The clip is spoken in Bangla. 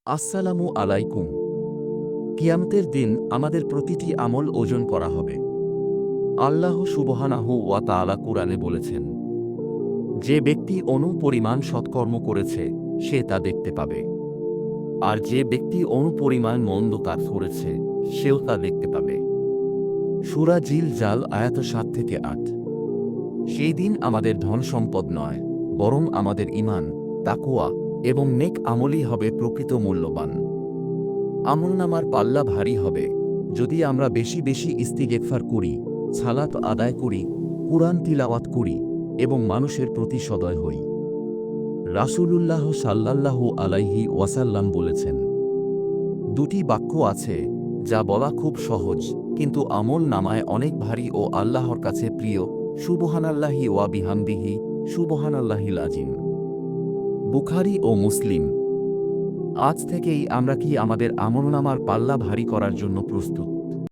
আসসালামু আলাইকুম। কিয়ামতের দিন আমাদের প্রতিটি আমল ওজন করা হবে। আল্লাহ সুবহানাহু ওয়া তাআলা কুরআনে বলেছেন, যে ব্যক্তি পরিমাণ সৎকর্ম করেছে সে তা দেখতে পাবে, আর যে ব্যক্তি পরিমাণ মন্দ কাজ করেছে সেও তা দেখতে পাবে। সূরা জিল জাল আয়াত ৭ থেকে ৮। সেই দিন আমাদের ধন সম্পদ নয়, বরং আমাদের ঈমান, তাকওয়া এবং নেক আমলই হবে প্রকৃত মূল্যবান। আমলনামার পাল্লা ভারী হবে যদি আমরা বেশি বেশি ইস্তিগফার করি, সালাত আদায় করি, কুরআন তিলাওয়াত করি এবং মানুষের প্রতি সদয় হই। রাসূলুল্লাহ সাল্লাল্লাহু আলাইহি ওয়াসাল্লাম বলেছেন, দুটি বাক্য আছে যা বলা খুব সহজ কিন্তু আমল নামায় অনেক ভারী ও আল্লাহর কাছে প্রিয়, সুবহানাল্লাহি ওয়া বিহামদিহি, সুবহানাল্লাহিল আযীম। বুখারী ও মুসলিম। আজ থেকেই আমরা কি আমাদের আমলনামার পাল্লা ভারী করার জন্য প্রস্তুত?